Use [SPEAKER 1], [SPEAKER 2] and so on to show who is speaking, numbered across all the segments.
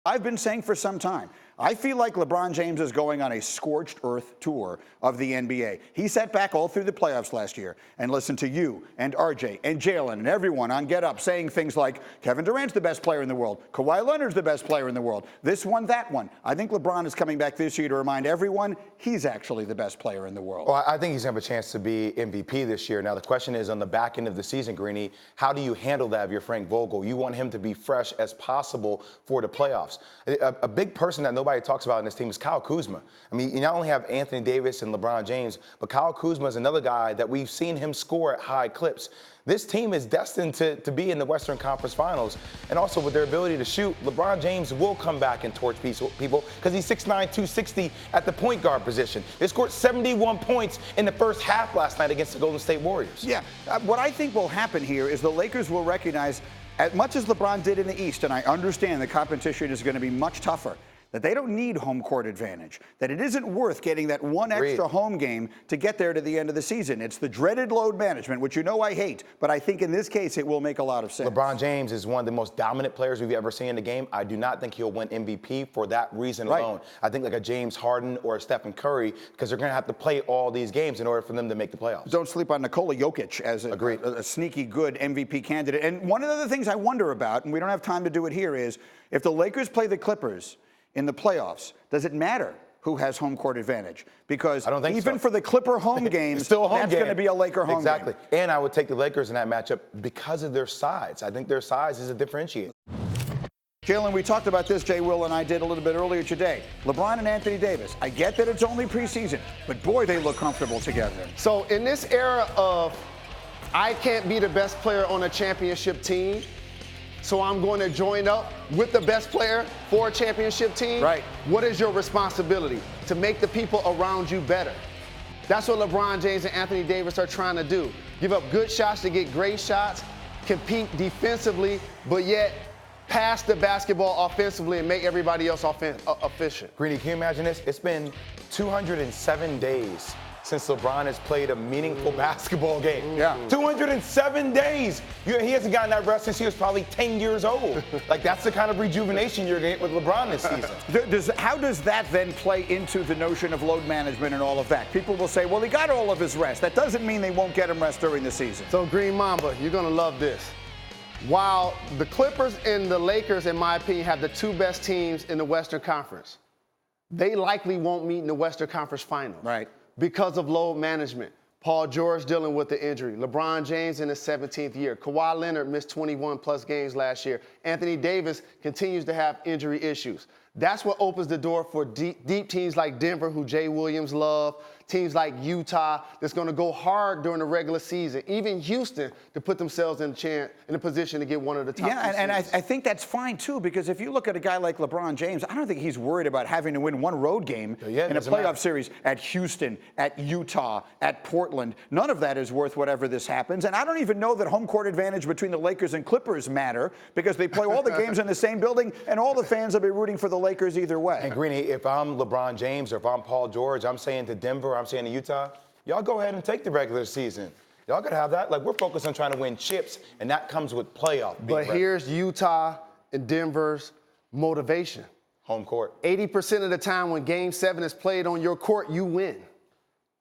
[SPEAKER 1] I've been saying for some time, I feel like LeBron James is going on a scorched earth tour of the NBA. He sat back all through the playoffs last year and listened to you and RJ and Jalen and everyone on Get Up saying things like, Kevin Durant's the best player in the world, Kawhi Leonard's the best player in the world, this one, that one. I think LeBron is coming back this year to remind everyone he's actually the best player in the world.
[SPEAKER 2] Well, I think he's going to have a chance to be MVP this year. Now, the question is on the back end of the season, Greeny, how do you handle that if you're Frank Vogel? You want him to be fresh as possible for the playoffs. A big person that nobody talks about in this team is Kyle Kuzma. I mean, you not only have Anthony Davis and LeBron James, but Kyle Kuzma is another guy that we've seen him score at high clips. This team is destined to be in the Western Conference Finals. And also with their ability to shoot, LeBron James will come back and torch people because he's 6'9", 260 at the point guard position. They scored 71 points in the first half last night against the Golden State Warriors.
[SPEAKER 1] Yeah, what I think will happen here is the Lakers will recognize, as much as LeBron did in the East, and I understand the competition is going to be much tougher, that they don't need home court advantage, that it isn't worth getting that one extra home game to get there to the end of the season. It's the dreaded load management, which you know I hate, but I think in this case it will make a lot of sense.
[SPEAKER 2] LeBron James is one of the most dominant players we've ever seen in the game. I do not think he'll win MVP for that reason alone. I think like a James Harden or a Stephen Curry, because they're going to have to play all these games in order for them to make the playoffs.
[SPEAKER 1] Don't sleep on Nikola Jokic as a sneaky good MVP candidate. And one of the other things I wonder about, and we don't have time to do it here, is if the Lakers play the Clippers in the playoffs, does it matter who has home court advantage? Because
[SPEAKER 2] I don't think
[SPEAKER 1] even for the Clipper home games,
[SPEAKER 2] still a home
[SPEAKER 1] that's
[SPEAKER 2] game.
[SPEAKER 1] going to be a Laker home game.
[SPEAKER 2] Exactly. And I would take the Lakers in that matchup because of their size. I think their size is a differentiator.
[SPEAKER 1] Jalen, we talked about this, Jay Will and I did a little bit earlier today. LeBron and Anthony Davis. I get that it's only preseason, but boy, they look comfortable together.
[SPEAKER 3] So in this era of I can't be the best player on a championship team, so I'm going to join up with the best player for a championship team.
[SPEAKER 1] Right.
[SPEAKER 3] What is your responsibility? To make the people around you better. That's what LeBron James and Anthony Davis are trying to do. Give up good shots to get great shots, compete defensively, but yet pass the basketball offensively and make everybody else efficient.
[SPEAKER 2] Greeny, can you imagine this? It's been 207 days since LeBron has played a meaningful basketball game.
[SPEAKER 1] Yeah.
[SPEAKER 2] 207 days. He hasn't gotten that rest since he was probably 10 years old. Like, that's the kind of rejuvenation you're going to get with LeBron this season.
[SPEAKER 1] How does that then play into the notion of load management and all of that? People will say, well, he got all of his rest. That doesn't mean they won't get him rest during the season.
[SPEAKER 3] So, Green Mamba, you're going to love this. While the Clippers and the Lakers, in my opinion, have the two best teams in the Western Conference, they likely won't meet in the Western Conference Finals.
[SPEAKER 1] Right.
[SPEAKER 3] Because of load management. Paul George dealing with the injury. LeBron James in his 17th year. Kawhi Leonard missed 21-plus games last year. Anthony Davis continues to have injury issues. That's what opens the door for deep teams like Denver, who Jay Williams love, teams like Utah that's going to go hard during the regular season, even Houston, to put themselves in a position to get one of the top two seeds.
[SPEAKER 1] And I think that's fine, too, because if you look at a guy like LeBron James, I don't think he's worried about having to win one road game in a playoff series at Houston, at Utah, at Portland. None of that is worth whatever this happens. And I don't even know that home court advantage between the Lakers and Clippers matter because they play all the games in the same building and all the fans will be rooting for the Lakers either way.
[SPEAKER 2] And Greeny, if I'm LeBron James or if I'm Paul George, I'm saying to Denver, I'm saying to Utah, y'all go ahead and take the regular season. Y'all could have that. Like, we're focused on trying to win chips, and that comes with playoff.
[SPEAKER 3] But here's Utah and Denver's motivation.
[SPEAKER 2] Home court.
[SPEAKER 3] 80% of the time when Game 7 is played on your court, you win.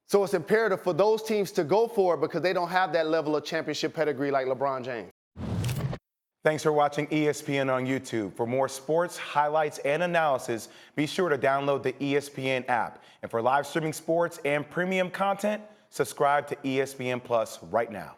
[SPEAKER 3] So it's imperative for those teams to go for it because they don't have that level of championship pedigree like LeBron James.
[SPEAKER 2] Thanks for watching ESPN on YouTube. For more sports, highlights, and analysis, be sure to download the ESPN app. And for live streaming sports and premium content, subscribe to ESPN Plus right now.